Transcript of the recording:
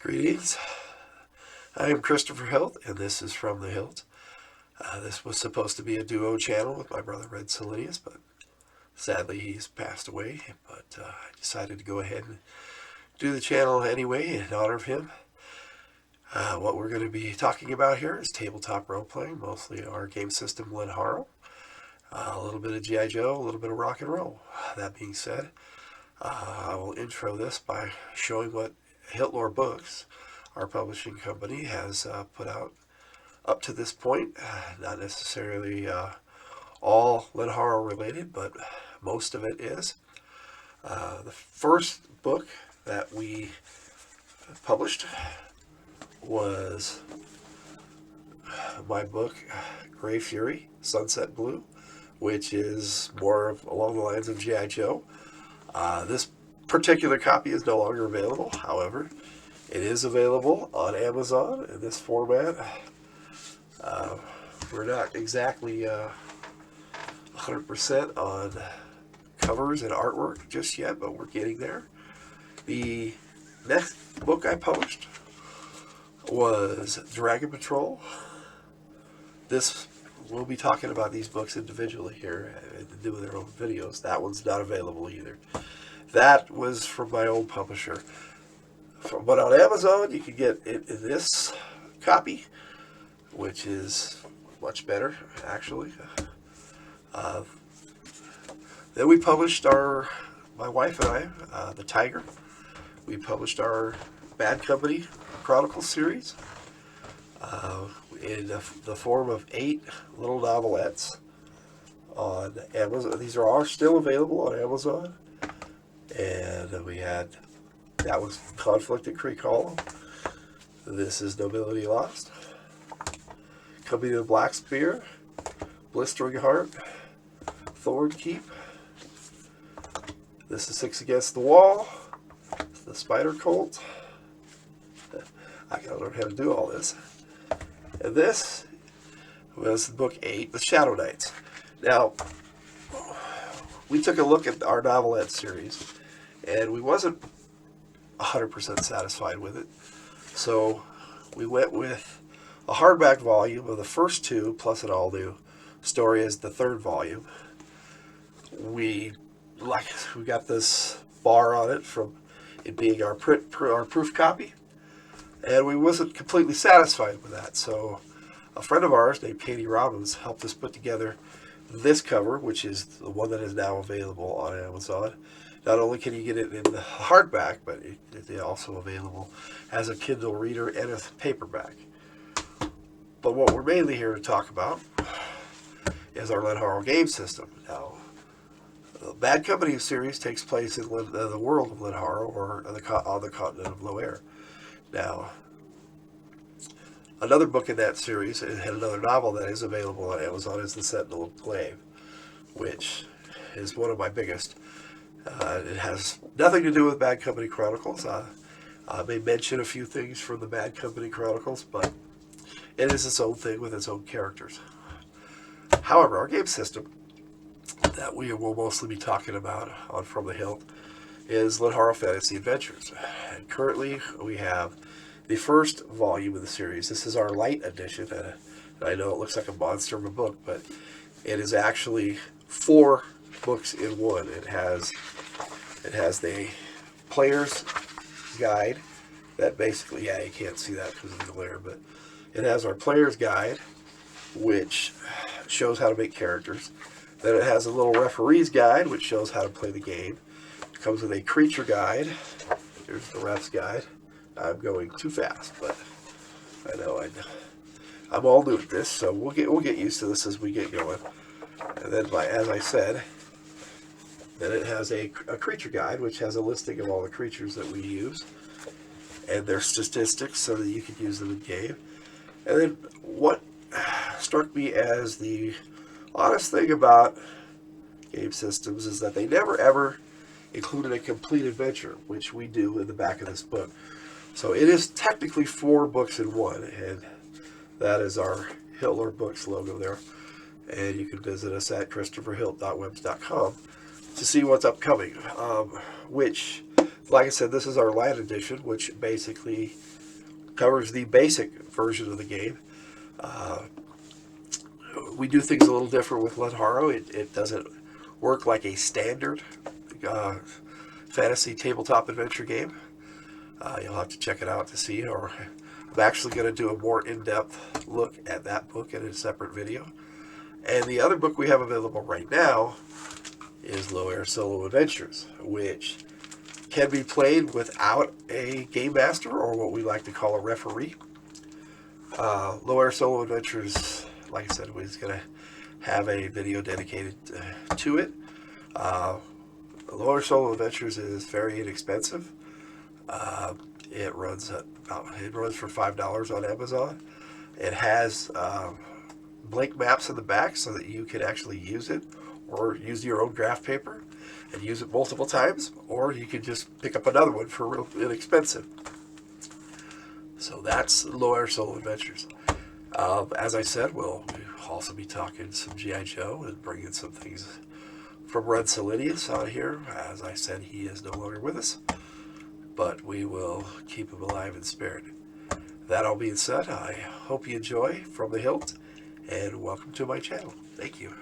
Greetings. I am Christopher Hildt, and this is from the Hildt. This was supposed to be a duo channel with my brother Red Salinas, but sadly he's passed away. But I decided to go ahead and do the channel anyway in honor of him. What we're going to be talking about here is tabletop role-playing, mostly our game system, Lynn Harrow. A little bit of G.I. Joe, a little bit of rock and roll. That being said, I will intro this by showing what Hildt Books, our publishing company, has put out up to this point. Not necessarily all Lynn Harrow related, but most of it is. The first book that we published was my book, Gray Fury, Sunset Blue, which is more along the lines of G.I. Joe. This particular copy is no longer available. However, it is available on Amazon in this format. We're not exactly 100% on covers and artwork just yet, but we're getting there. The next book I published was Dragon Patrol. We'll be talking about these books individually here and doing their own videos. That one's not available either. That was from my old publisher. But on Amazon, you can get it in this copy, which is much better, actually. Then we published my wife and I, The Tiger. We published our Bad Company Chronicles series in the form of 8 little novelettes on Amazon. These are all still available on Amazon. And that was Conflict at Creek Hollow. This is Nobility Lost. Company of Black Spear, Blistering Heart, Thorn Keep. This is Six Against the Wall, The Spider Cult. I gotta learn how to do all this. And this was book 8, The Shadow Knights. Now, we took a look at our novelette series, and we wasn't 100% satisfied with it. So we went with a hardback volume of the first 2, plus an all-new story as the 3rd volume. We got this bar on it from it being our proof copy, and we wasn't completely satisfied with that. So a friend of ours named Katie Robbins helped us put together this cover, which is the one that is now available on Amazon. Not only can you get it in the hardback, but it's also available as a Kindle reader and a paperback. But what we're mainly here to talk about is our Lynn Harrow game system. Now, the Bad Company series takes place in the world of Lynn Harrow, or on the continent of Loire. Now, another book in that series, and another novel that is available on Amazon, is The Sentinel of Glaive, which is one of my biggest. It has nothing to do with Bad Company Chronicles. I may mention a few things from the Bad Company Chronicles, but it is its own thing with its own characters. However, our game system that we will mostly be talking about on From the Hildt is Lynn Harrow Fantasy Adventures. And currently, we have the first volume of the series. This is our light edition. And I know it looks like a monster of a book, but it is actually 4 books in one. It has the player's guide that basically, you can't see that because of the glare, but it has our player's guide, which shows how to make characters. Then it has a little referee's guide, which shows how to play the game. It comes with a creature guide. Here's the ref's guide. I'm going too fast, but I know I'm all new at this, so we'll get used to this as we get going. And then, as I said, then it has a creature guide, which has a listing of all the creatures that we use and their statistics so that you can use them in game. And then what struck me as the honest thing about game systems is that they never ever included a complete adventure, which we do in the back of this book. So it is technically 4 books in one, and that is our Hildt Books logo there. And you can visit us at christopherhildt.webs.com to see what's upcoming, which Like I said, this is our light edition, which basically covers the basic version of the game. We do things a little different with Lenharo. It doesn't work like a standard uh, fantasy tabletop adventure game. You'll have to check it out to see, or I'm actually going to do a more in-depth look at that book in a separate video. And the other book we have available right now is Low Air Solo Adventures, which can be played without a game master, or what we like to call a referee. Low Air Solo Adventures, like I said, we're going to have a video dedicated to it. Low Air Solo Adventures is very inexpensive. It runs for $5 on Amazon. It has blank maps in the back so that you can actually use it, or use your own graph paper and use it multiple times, or you can just pick up another one for real inexpensive. So that's Low Air Solo Adventures. As I said, we'll also be talking some G.I. Joe and bringing some things from Red Selenius out here. As I said, he is no longer with us, but we will keep him alive in spirit. That all being said, I hope you enjoy From the Hildt, and welcome to my channel. Thank you.